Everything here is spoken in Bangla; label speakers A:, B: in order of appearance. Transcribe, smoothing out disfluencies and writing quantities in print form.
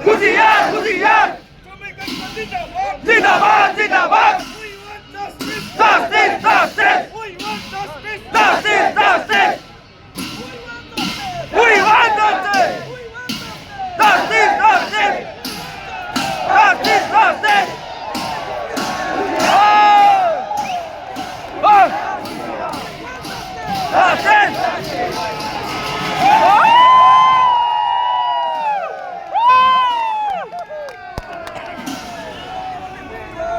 A: হুঁশিয়ার হুঁশিয়ার জিন্দাবাদ জিন্দাবাদ justice justice justice justice we want justice justice justice justice justice justice